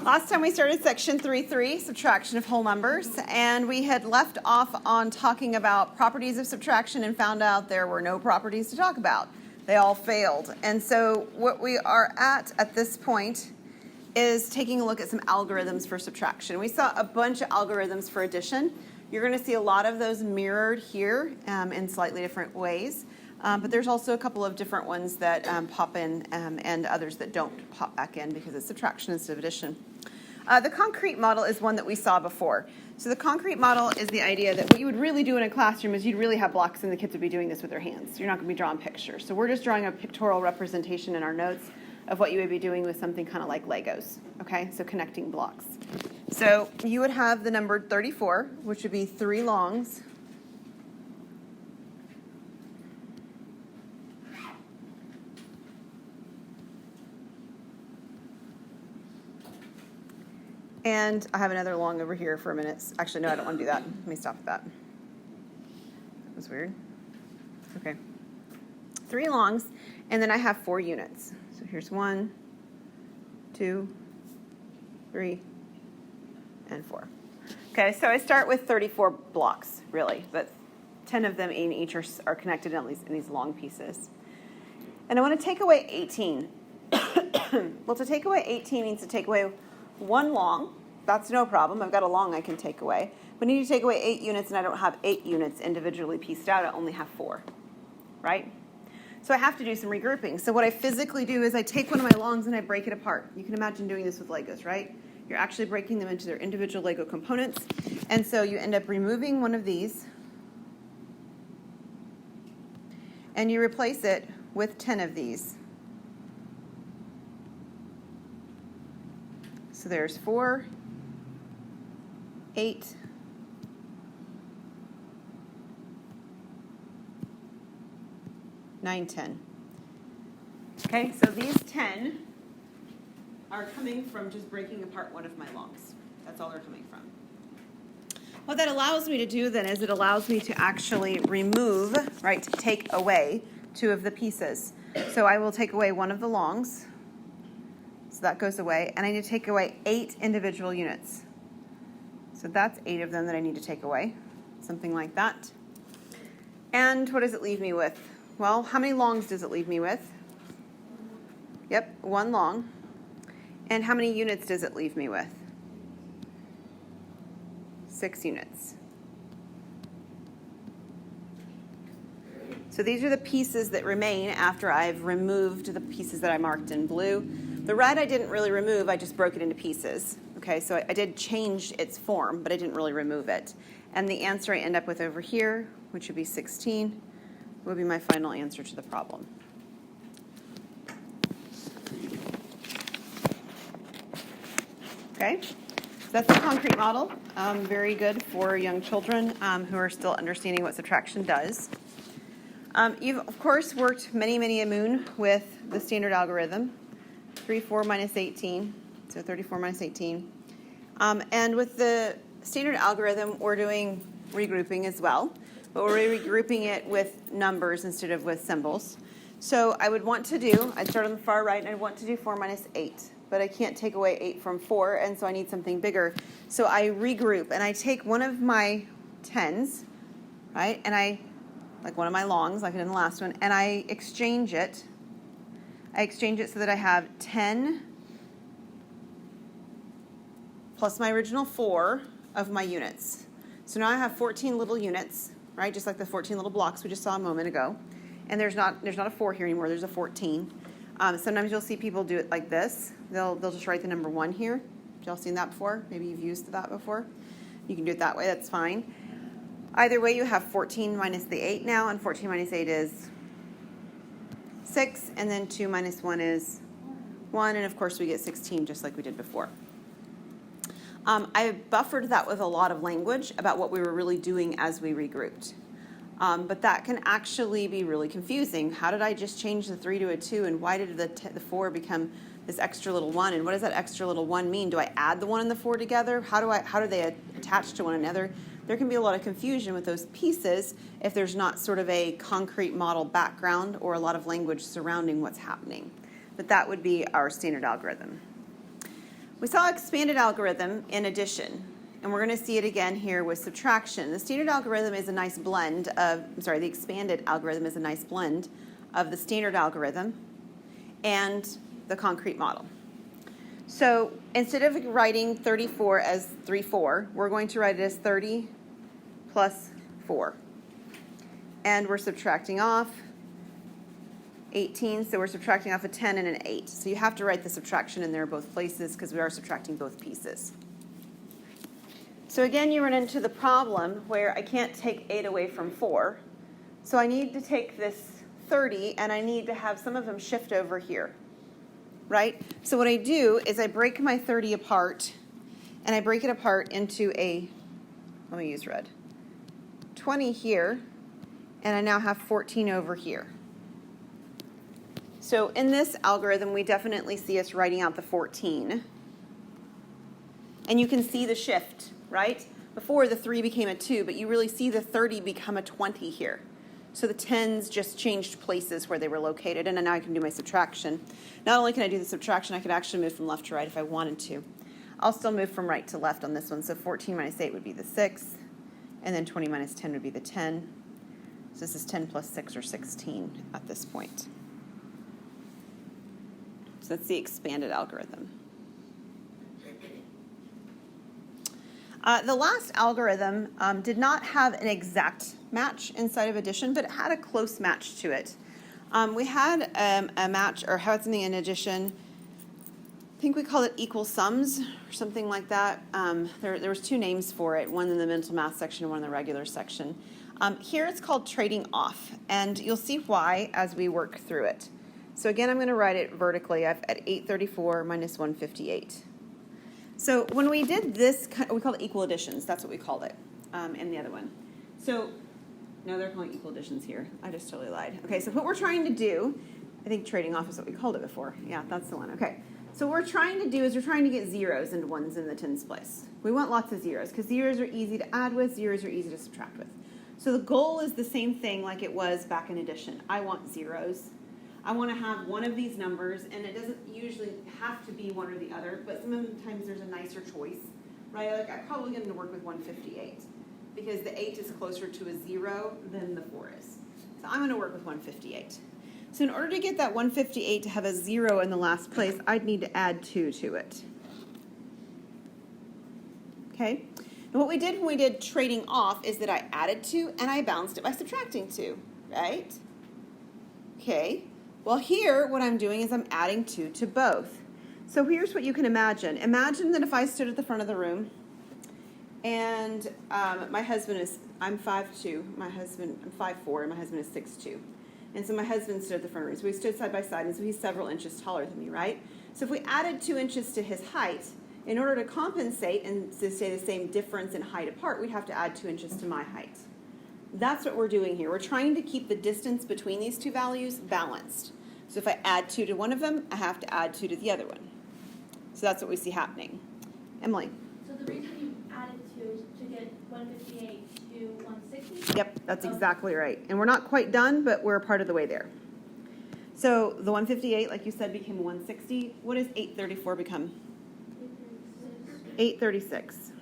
Last time we started section 3.3, subtraction of whole numbers, and we had left off on talking about properties of subtraction and found out there were no properties to talk about. They all failed. And so what we are at this point is taking a look at some algorithms for subtraction. We saw a bunch of algorithms for addition. You're going to see a lot of those mirrored here in slightly different ways. But there's also a couple of different ones that pop in and others that don't pop back in because it's subtraction instead of addition. The concrete model is one that we saw before. So the concrete model is the idea that what you would really do in a classroom is you'd really have blocks and the kids would be doing this with their hands. You're not going to be drawing pictures. So we're just drawing a pictorial representation in our notes of what you would be doing with something kind of like Legos, okay? So connecting blocks. So you would have the number 34, which would be 3 longs. And I have another long over here for a minute. Actually, no, I don't want to do that. Let me stop at that. That was weird. Okay. 3 longs, and then I have 4 units. So here's 1, 2, 3, and 4. Okay, so I start with 34 blocks, really, but 10 of them in each are connected in these long pieces. And I want to take away 18. Well, to take away 18 means to take away 1 long. That's no problem. I've got a long I can take away. But I need to take away 8 units, and I don't have 8 units individually pieced out. I only have 4, right? So I have to do some regrouping. So what I physically do is I take one of my longs and I break it apart. You can imagine doing this with Legos, right? You're actually breaking them into their individual Lego components. And so you end up removing one of these, and you replace it with 10 of these. So there's 4, 8, 9, 10. Okay, so these 10 are coming from just breaking apart one of my longs. That's all they're coming from. What that allows me to do then is it allows me to actually remove, right, to take away 2 of the pieces. So I will take away one of the longs. So that goes away, and I need to take away 8 individual units. So that's 8 of them that I need to take away, something like that. And what does it leave me with? Well, how many longs does it leave me with? Yep, 1 long. And how many units does it leave me with? 6 units. So these are the pieces that remain after I've removed the pieces that I marked in blue. The red I didn't really remove, I just broke it into pieces. Okay, so I did change its form, but I didn't really remove it. And the answer I end up with over here, which would be 16, would be my final answer to the problem. Okay, so that's the concrete model. Very good for young children who are still understanding what subtraction does. You've, of course, worked many a moon with the standard algorithm. 34 minus 18, so 34 minus 18. And with the standard algorithm, we're doing regrouping as well, but we're regrouping it with numbers instead of with symbols. So I would want to do, I'd start on the far right, and I'd want to do 4 minus 8, but I can't take away 8 from 4, and so I need something bigger. So I regroup, and I take one of my 10s, right, and I, like one of my longs, like I did in the last one, and I exchange it. I exchange it so that I have 10 plus my original 4 of my units. So now I have 14 little units, right? Just like the 14 little blocks we just saw a moment ago. And there's not a 4 here anymore. There's a 14. Sometimes you'll see people do it like this. They'll just write the number 1 here. Have y'all seen that before? Maybe you've used that before. You can do it that way. That's fine. Either way, you have 14 minus the 8 now, and 14 minus 8 is 6, and then 2 minus 1 is 1, and of course we get 16 just like we did before. I buffered that with a lot of language about what we were really doing as we regrouped. But that can actually be really confusing. How did I just change the 3 to a 2, and why did the 4 become this extra little 1, and what does that extra little 1 mean? Do I add the 1 and the 4 together? How do they attach to one another? There can be a lot of confusion with those pieces if there's not sort of a concrete model background or a lot of language surrounding what's happening. But that would be our standard algorithm. We saw expanded algorithm in addition, and we're going to see it again here with subtraction. The standard algorithm is a nice blend of, the expanded algorithm is a nice blend of the standard algorithm and the concrete model. So instead of writing 34 as 3, 4, we're going to write it as 30 plus 4. And we're subtracting off 18, so we're subtracting off a 10 and an 8. So you have to write the subtraction in there both places because we are subtracting both pieces. So again, you run into the problem where I can't take 8 away from 4. So I need to take this 30 and I need to have some of them shift over here, right? So what I do is I break my 30 apart, and I break it apart into a, let me use red, 20 here, and I now have 14 over here. So in this algorithm, we definitely see us writing out the 14. And you can see the shift, right? Before the 3 became a 2, but you really see the 30 become a 20 here. So the 10s just changed places where they were located, and now I can do my subtraction. Not only can I do the subtraction, I could actually move from left to right if I wanted to. I'll still move from right to left on this one. So 14 minus 8 would be the 6, and then 20 minus 10 would be the 10. So this is 10 plus 6, or 16 at this point. So that's the expanded algorithm. The last algorithm did not have an exact match inside of addition, but it had a close match to it. We had a match, or had something in addition. I think we called it equal sums or something like that. There was 2 names for it, one in the mental math section and one in the regular section. Here it's called trading off, and you'll see why as we work through it. So again, I'm going to write it vertically. I've at 834 minus 158. So when we did this, we called it equal additions. That's what we called it in the other one. So no, they're calling equal additions here. I just totally lied. Okay, so what we're trying to do, I think trading off is what we called it before. Yeah, that's the one. Okay, so what we're trying to do is we're trying to get zeros into ones in the tens place. We want lots of zeros because zeros are easy to add with, zeros are easy to subtract with. So the goal is the same thing like it was back in addition. I want zeros. I want to have one of these numbers, and it doesn't usually have to be one or the other, but sometimes there's a nicer choice, right? Like I'm probably going to work with 158 because the 8 is closer to a 0 than the 4 is. So I'm going to work with 158. So in order to get that 158 to have a 0 in the last place, I'd need to add 2 to it. Okay? And what we did when we did trading off is that I added 2 and I balanced it by subtracting 2, right? Okay. Well, here, what I'm doing is I'm adding 2 to both. So here's what you can imagine. Imagine that if I stood at the front of the room, and my husband is, I'm 5'2", I'm 5'4", and my husband is 6'2". And so my husband stood at the front of the room. So we stood side by side, and so he's several inches taller than me, right? So if we added 2 inches to his height, in order to compensate and to stay the same difference in height apart, we'd have to add 2 inches to my height. That's what we're doing here. We're trying to keep the distance between these 2 values balanced. So if I add 2 to one of them, I have to add 2 to the other one. So that's what we see happening. Emily? So the reason you added 2 is to get 158 to 160? Yep, that's exactly right. And we're not quite done, but we're a part of the way there. So the 158, like you said, became 160. What does 834 become? 836.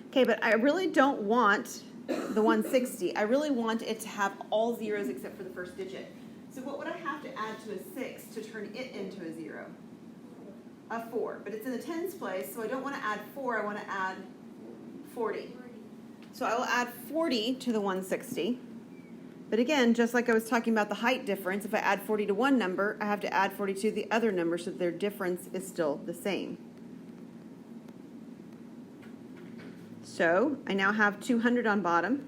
Okay, but I really don't want the 160. I really want it to have all zeros except for the first digit. So what would I have to add to a 6 to turn it into a 0? A 4. But it's in the tens place, so I don't want to add 4. I want to add 40. So I will add 40 to the 160. But again, just like I was talking about the height difference, if I add 40 to one number, I have to add 40 to the other number so that their difference is still the same. So I now have 200 on bottom,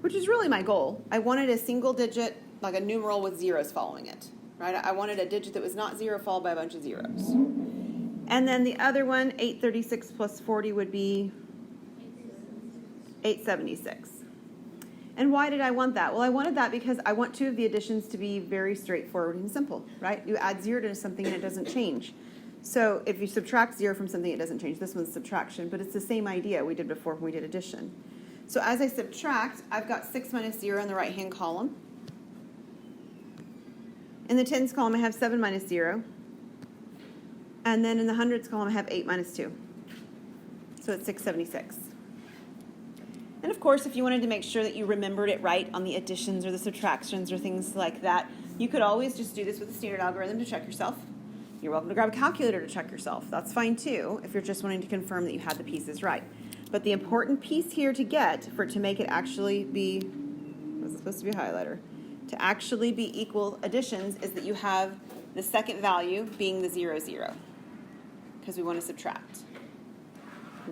which is really my goal. I wanted a single digit, like a numeral with zeros following it, right? I wanted a digit that was not 0 followed by a bunch of zeros. And then the other one, 836 plus 40 would be 876. And why did I want that? Well, I wanted that because I want 2 of the additions to be very straightforward and simple, right? You add 0 to something and it doesn't change. So if you subtract 0 from something, it doesn't change. This one's subtraction, but it's the same idea we did before when we did addition. So as I subtract, I've got 6 minus 0 in the right-hand column. In the tens column, I have 7 minus 0. And then in the hundreds column, I have 8 minus 2. So it's 676. And of course, if you wanted to make sure that you remembered it right on the additions or the subtractions or things like that, you could always just do this with a standard algorithm to check yourself. You're welcome to grab a calculator to check yourself. That's fine too, if you're just wanting to confirm that you had the pieces right. But the important piece here to get, for it to make it actually be, was it supposed to be a highlighter? To actually be equal additions is that you have the second value being the 0, 0. Because we want to subtract.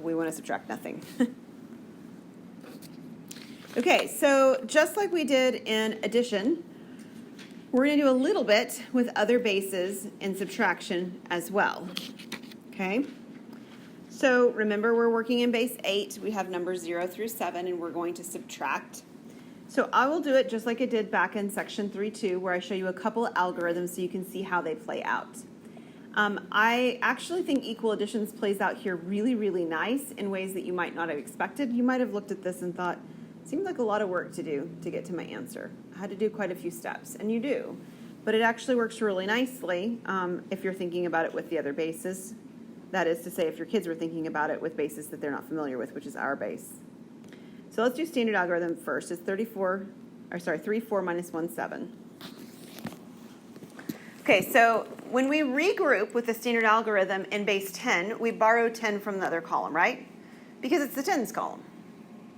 We want to subtract nothing. Okay, so just like we did in addition, we're going to do a little bit with other bases in subtraction as well. Okay? So remember, we're working in base 8. We have numbers 0 through 7, and we're going to subtract. So I will do it just like I did back in section 3.2, where I show you a couple of algorithms so you can see how they play out. I actually think equal additions plays out here really, really nice in ways that you might not have expected. You might have looked at this and thought, seemed like a lot of work to do to get to my answer. I had to do quite a few steps, and you do. But it actually works really nicely if you're thinking about it with the other bases. That is to say, if your kids were thinking about it with bases that they're not familiar with, which is our base. So let's do standard algorithm first. It's 3, 4 minus 1, 7. Okay, so when we regroup with the standard algorithm in base 10, we borrow 10 from the other column, right? Because it's the tens column.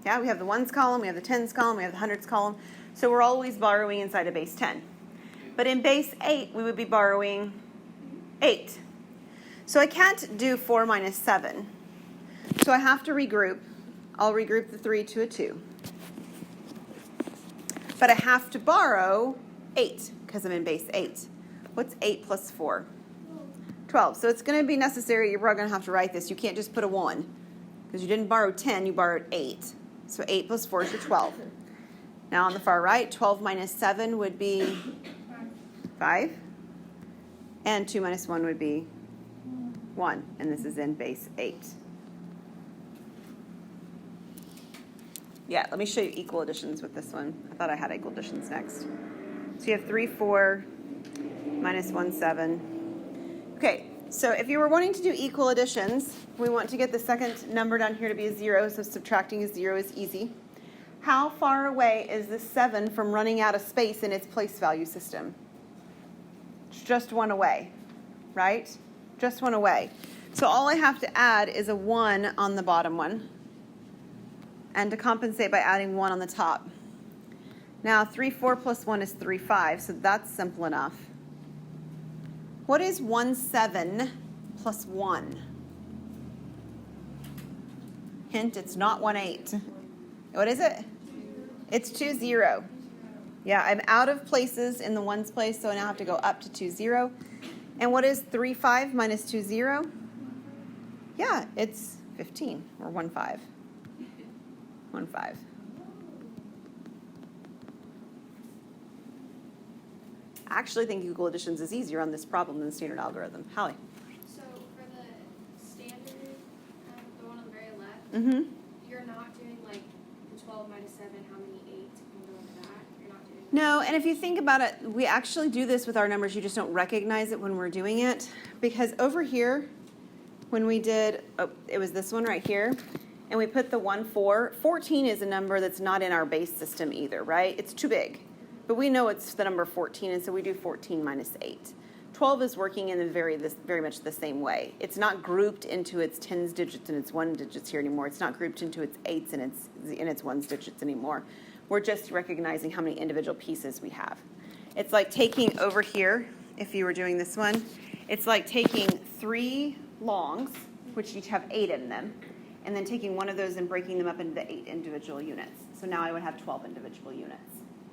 Yeah, we have the ones column, we have the tens column, we have the hundreds column. So we're always borrowing inside of base 10. But in base 8, we would be borrowing 8. So I can't do 4 minus 7. So I have to regroup. I'll regroup the 3 to a 2. But I have to borrow 8 because I'm in base 8. What's 8 plus 4? 12. So it's going to be necessary, you're probably going to have to write this. You can't just put a 1 because you didn't borrow 10, you borrowed 8. So 8 plus 4 is your 12. Now on the far right, 12 minus 7 would be 5. And 2 minus 1 would be 1. And this is in base 8. Yeah, let me show you equal additions with this one. I thought I had equal additions next. So you have 3, 4 minus 1, 7. Okay, so if you were wanting to do equal additions, we want to get the second number down here to be a 0, so subtracting a 0 is easy. How far away is this 7 from running out of space in its place value system? It's just 1 away, right? Just 1 away. So all I have to add is a 1 on the bottom one, and to compensate by adding 1 on the top. Now 3, 4 plus 1 is 3, 5, so that's simple enough. What is 1, 7 plus 1? Hint, it's not 1, 8. What is it? It's 2, 0. Yeah, I'm out of places in the ones place, so I now have to go up to 2, 0. And what is 3, 5 minus 2, 0? Yeah, it's 15, or 1, 5. 1, 5. I actually think equal additions is easier on this problem than the standard algorithm. Hallie? So for the standard, the one on the very left, you're not doing like the 12 minus 7, how many 8 can go into that? You're not doing that? No, and if you think about it, we actually do this with our numbers. You just don't recognize it when we're doing it. Because over here, when we did, it was this one right here, and we put the 1, 4. 14 is a number that's not in our base system either, right? It's too big. But we know it's the number 14, and so we do 14 minus 8. 12 is working in very much the same way. It's not grouped into its tens digits and its one digits here anymore. It's not grouped into its eights and its ones digits anymore. We're just recognizing how many individual pieces we have. It's like taking over here, if you were doing this one, it's like taking 3 longs, which each have 8 in them, and then taking one of those and breaking them up into the 8 individual units. So now I would have 12 individual units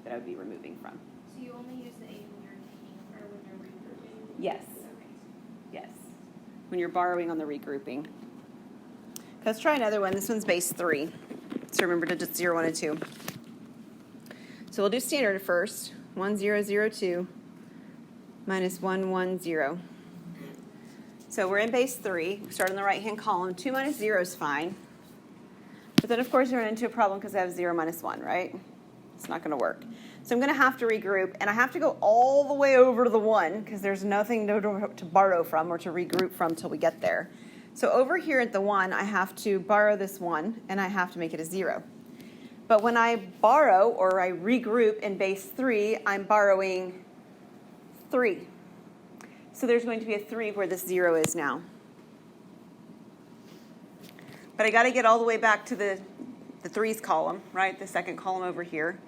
that I would be removing from. So you only use the 8 when you're taking, or when you're regrouping? Yes. Okay. Yes. When you're borrowing on the regrouping. Let's try another one. This one's base 3. So remember digits 0, 1, and 2. So we'll do standard first. 1, 0, 0, 2 minus 1, 1, 0. So we're in base 3. We start in the right-hand column. 2 minus 0 is fine. But then, of course, we run into a problem because I have 0 minus 1, right? It's not going to work. So I'm going to have to regroup, and I have to go all the way over to the 1 because there's nothing to borrow from or to regroup from till we get there. So over here at the 1, I have to borrow this 1, and I have to make it a 0. But when I borrow or I regroup in base 3, I'm borrowing 3. So there's going to be a 3 where this 0 is now. But I got to get all the way back to the 3's column, right? The second column over here.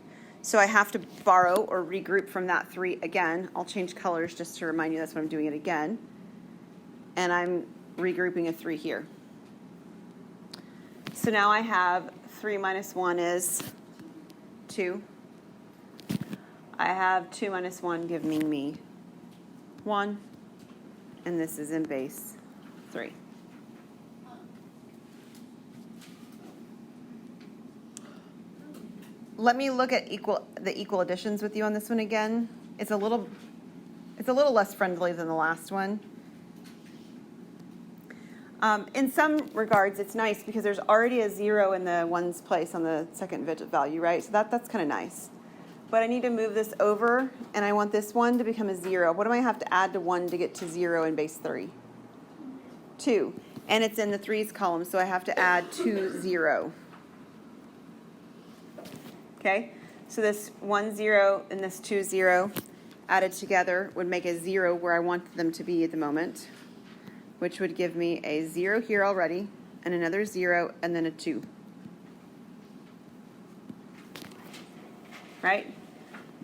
So I have to borrow or regroup from that 3 again. I'll change colors just to remind you that's what I'm doing it again. And I'm regrouping a 3 here. So now I have 3 minus 1 is 2. I have 2 minus 1 giving me 1. And this is in base 3. Let me look at the equal additions with you on this one again. It's a little less friendly than the last one. In some regards, it's nice because there's already a 0 in the 1's place on the second value, right? So that's kind of nice. But I need to move this over, and I want this 1 to become a 0. What do I have to add to 1 to get to 0 in base 3? 2. And it's in the 3's column, so I have to add 2, 0. Okay? So this 1, 0 and this 2, 0 added together would make a 0 where I want them to be at the moment, which would give me a 0 here already, and another 0, and then a 2. Right?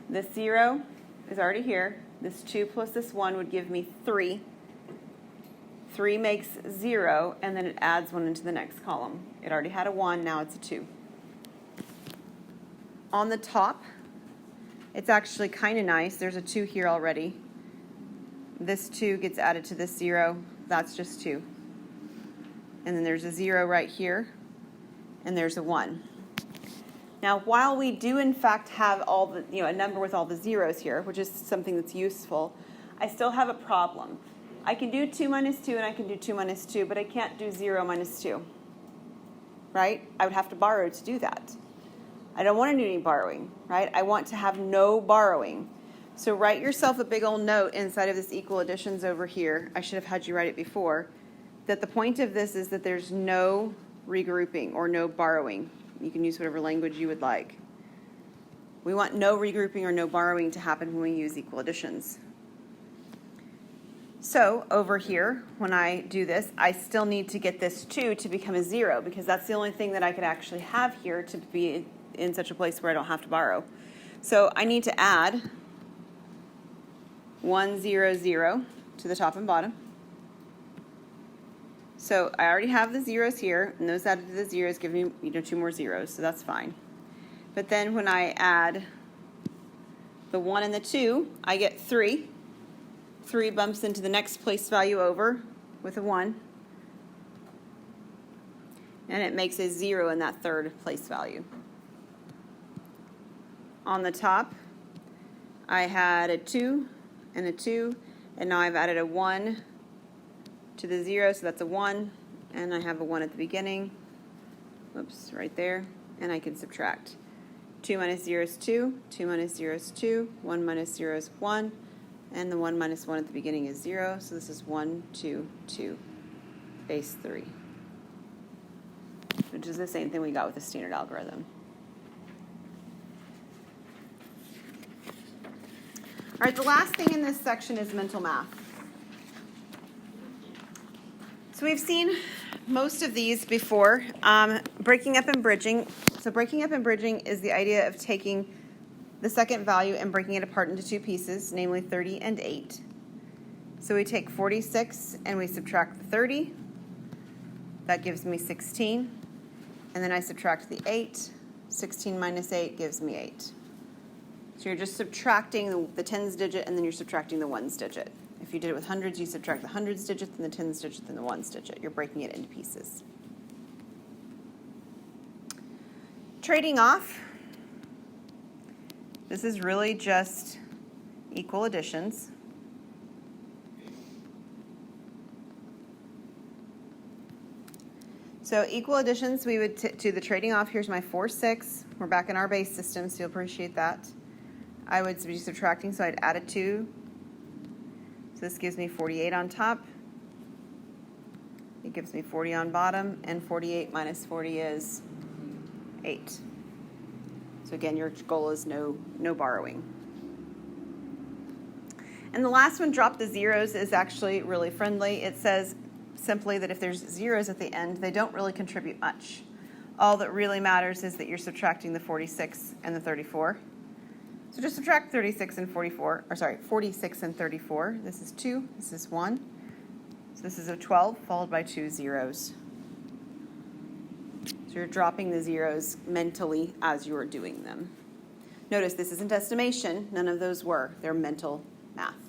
This 0 is already here. This 2 plus this 1 would give me 3. 3 makes 0, and then it adds 1 into the next column. It already had a 1, now it's a 2. On the top, it's actually kind of nice. There's a 2 here already. This 2 gets added to this 0. That's just 2. And then there's a 0 right here, and there's a 1. Now, while we do in fact have all the, a number with all the zeros here, which is something that's useful, I still have a problem. I can do 2 minus 2 and I can do 2 minus 2, but I can't do 0 minus 2. Right? I would have to borrow to do that. I don't want to do any borrowing, right? I want to have no borrowing. So write yourself a big old note inside of this equal additions over here. I should have had you write it before. That the point of this is that there's no regrouping or no borrowing. You can use whatever language you would like. We want no regrouping or no borrowing to happen when we use equal additions. So over here, when I do this, I still need to get this 2 to become a 0 because that's the only thing that I could actually have here to be in such a place where I don't have to borrow. So I need to add 1, 0, 0 to the top and bottom. So I already have the zeros here, and those added to the zeros give me 2 more zeros, so that's fine. But then when I add the 1 and the 2, I get 3. 3 bumps into the next place value over with a 1. And it makes a 0 in that third place value. On the top, I had a 2 and a 2, and now I've added a 1 to the 0, so that's a 1, and I have a 1 at the beginning. Whoops, right there, and I can subtract. 2 minus 0 is 2, 2 minus 0 is 2, 1 minus 0 is 1, and the 1 minus 1 at the beginning is 0, so this is 1, 2, 2, base 3, which is the same thing we got with the standard algorithm. All right, the last thing in this section is mental math. So we've seen most of these before. Breaking up and bridging. So breaking up and bridging is the idea of taking the second value and breaking it apart into 2 pieces, namely 30 and 8. So we take 46 and we subtract the 30. That gives me 16. And then I subtract the 8. 16 minus 8 gives me 8. So you're just subtracting the tens digit and then you're subtracting the ones digit. If you did it with hundreds, you subtract the hundreds digit, then the tens digit, then the ones digit. You're breaking it into pieces. Trading off. This is really just equal additions. So equal additions, we would do the trading off. Here's my 4, 6. We're back in our base system, so you'll appreciate that. I would be subtracting, so I'd add a 2. So this gives me 48 on top. It gives me 40 on bottom, and 48 minus 40 is 8. So again, your goal is no borrowing. And the last one, drop the zeros, is actually really friendly. It says simply that if there's zeros at the end, they don't really contribute much. All that really matters is that you're subtracting the 46 and the 34. So just subtract 46 and 44, or sorry, 46 and 34. This is 2, this is 1. So this is a 12 followed by 2 zeros. So you're dropping the zeros mentally as you are doing them. Notice this isn't estimation. None of those were. They're mental math.